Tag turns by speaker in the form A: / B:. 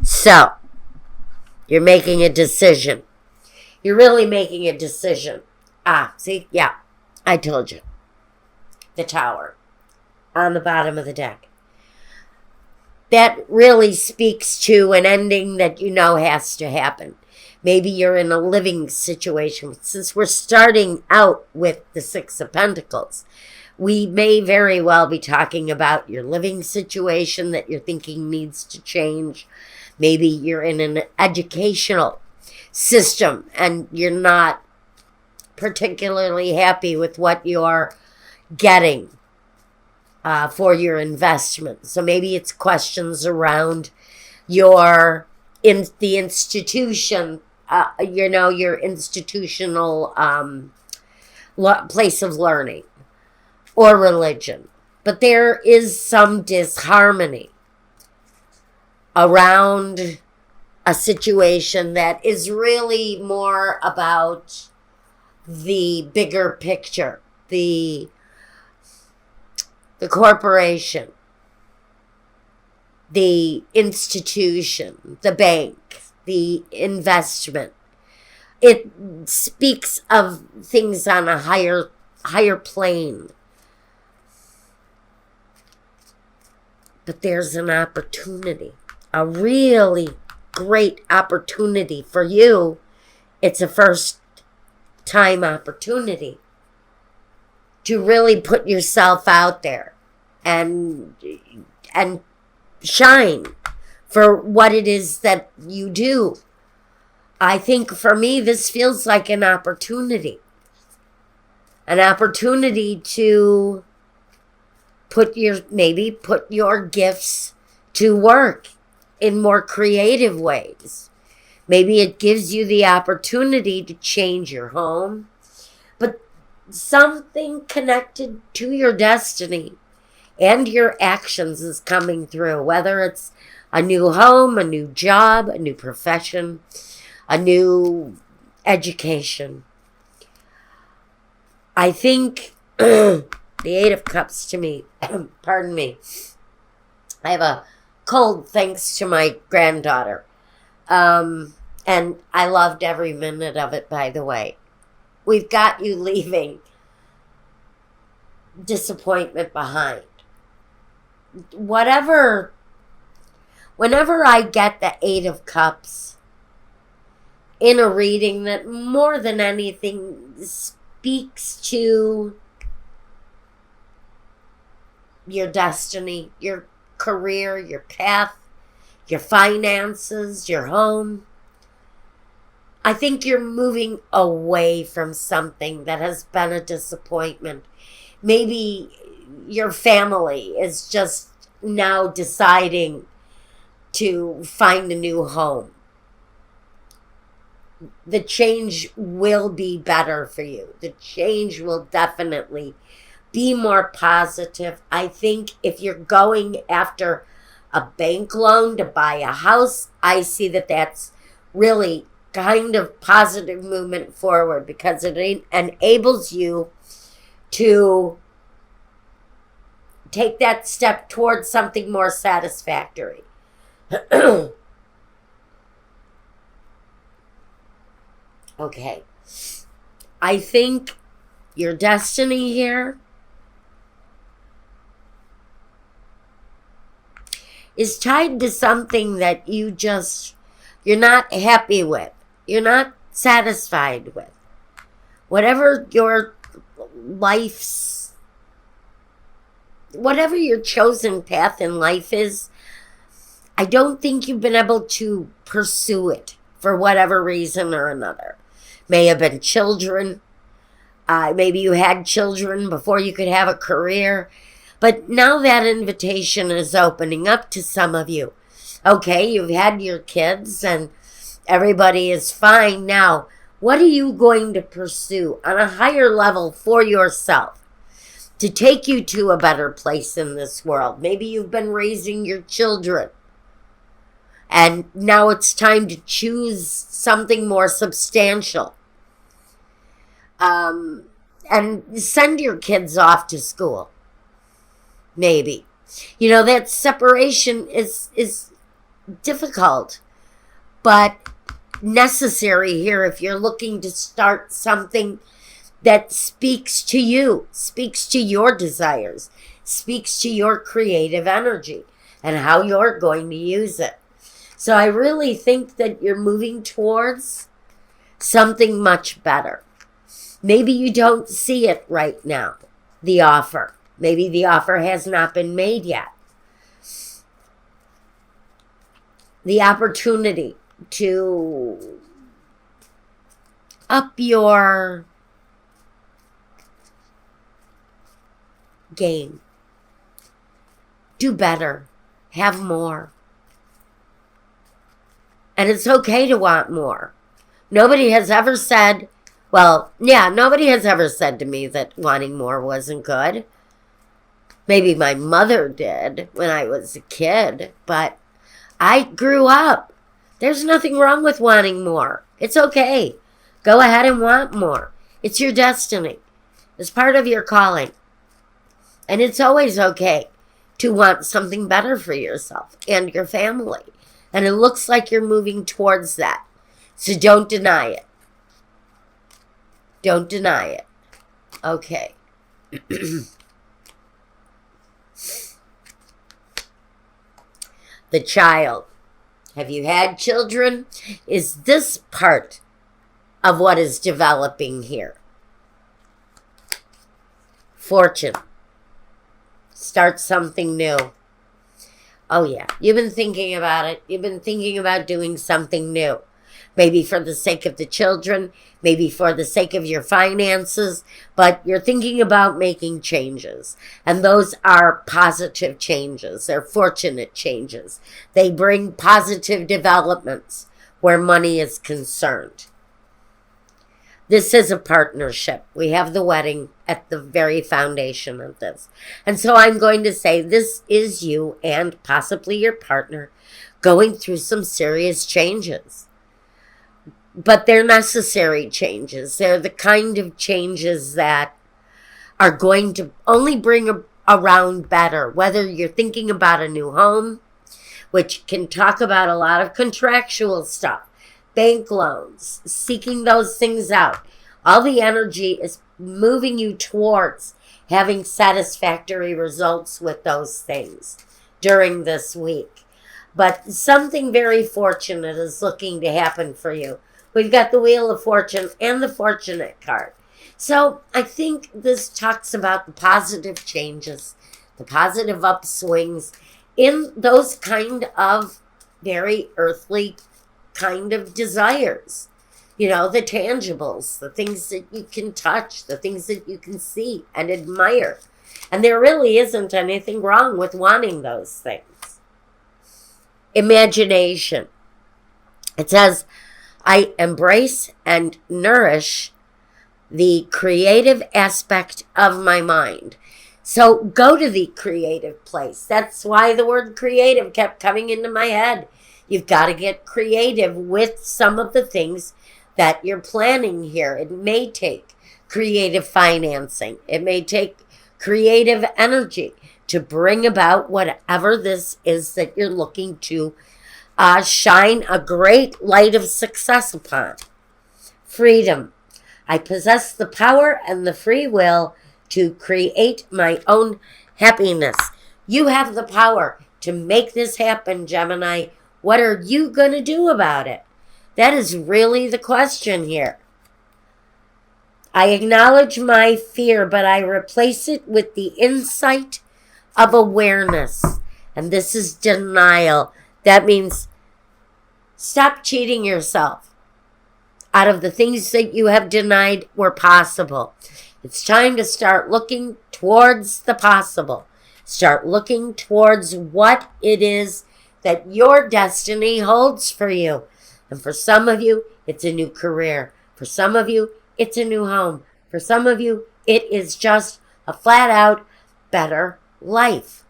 A: So, you're making a decision. You're really making a decision. See? Yeah, I told you. The Tower on the bottom of the deck. That really speaks to an ending that you know has to happen. Maybe you're in a living situation. Since we're starting out with the Six of Pentacles, we may very well be talking about your living situation that you're thinking needs to change. Maybe you're in an educational system and you're not particularly happy with what you're getting for your investment. So maybe it's questions around the institution, your institutional place of learning or religion. But there is some disharmony around a situation that is really more about the bigger picture, the corporation, the institution, the bank, the investment. It speaks of things on a higher plane. But there's an opportunity, a really great opportunity for you. It's a first time opportunity to really put yourself out there and shine for what it is that you do. I think for me, this feels like an opportunity to put your gifts to work in more creative ways. Maybe it gives you the opportunity to change your home, but something connected to your destiny and your actions is coming through, whether it's a new home, a new job, a new profession, a new education. I think the Eight of Cups to me, pardon me, I have a cold thanks to my granddaughter. And I loved every minute of it, by the way. We've got you leaving disappointment behind. Whenever I get the Eight of Cups in a reading, that more than anything speaks to your destiny, your career, your path, your finances, your home. I think you're moving away from something that has been a disappointment. Maybe your family is just now deciding to find a new home. The change will be better for you. The change will definitely be more positive. I think if you're going after a bank loan to buy a house, I see that that's really kind of positive movement forward, because it enables you to take that step towards something more satisfactory. Okay. I think your destiny here is tied to something that you're not happy with. You're not satisfied with. Whatever your chosen path in life is, I don't think you've been able to pursue it for whatever reason or another. May have been children. Maybe you had children before you could have a career. But now that invitation is opening up to some of you. Okay, you've had your kids and everybody is fine. Now, what are you going to pursue on a higher level for yourself to take you to a better place in this world? Maybe you've been raising your children and now it's time to choose something more substantial. And send your kids off to school. Maybe. That separation is difficult, but necessary here if you're looking to start something that speaks to you, speaks to your desires, speaks to your creative energy and how you're going to use it. So I really think that you're moving towards something much better. Maybe you don't see it right now, the offer. Maybe the offer has not been made yet. The opportunity to up your game. Do better. Have more. And it's okay to want more. Nobody has ever said, nobody has ever said to me that wanting more wasn't good. Maybe my mother did when I was a kid, but I grew up. There's nothing wrong with wanting more. It's okay. Go ahead and want more. It's your destiny. It's part of your calling. And it's always okay to want something better for yourself and your family. And it looks like you're moving towards that. So don't deny it. Don't deny it. Okay. The child. Have you had children? Is this part of what is developing here? Fortune. Start something new. Oh yeah, you've been thinking about it. You've been thinking about doing something new. Maybe for the sake of the children, maybe for the sake of your finances, but you're thinking about making changes. And those are positive changes. They're fortunate changes. They bring positive developments where money is concerned. This is a partnership. We have the wedding at the very foundation of this. And so I'm going to say this is you and possibly your partner going through some serious changes. But they're necessary changes. They're the kind of changes that are going to only bring around better. Whether you're thinking about a new home, which can talk about a lot of contractual stuff, bank loans, seeking those things out. All the energy is moving you towards having satisfactory results with those things during this week. But something very fortunate is looking to happen for you. We've got the Wheel of Fortune and the Fortunate card. So I think this talks about the positive changes, the positive upswings in those kind of very earthly kind of desires. You know, the tangibles, the things that you can touch, the things that you can see and admire. And there really isn't anything wrong with wanting those things. Imagination. It says, I embrace and nourish the creative aspect of my mind. So go to the creative place. That's why the word creative kept coming into my head. You've got to get creative with some of the things that you're planning here. It may take creative financing. It may take creative energy to bring about whatever this is that you're looking to shine a great light of success upon. Freedom. I possess the power and the free will to create my own happiness. You have the power to make this happen, Gemini. What are you going to do about it? That is really the question here. I acknowledge my fear, but I replace it with the insight of awareness. And this is denial. That means stop cheating yourself out of the things that you have denied were possible. It's time to start looking towards the possible. Start looking towards what it is that your destiny holds for you. And for some of you, it's a new career. For some of you, it's a new home. For some of you, it is just a flat out better life.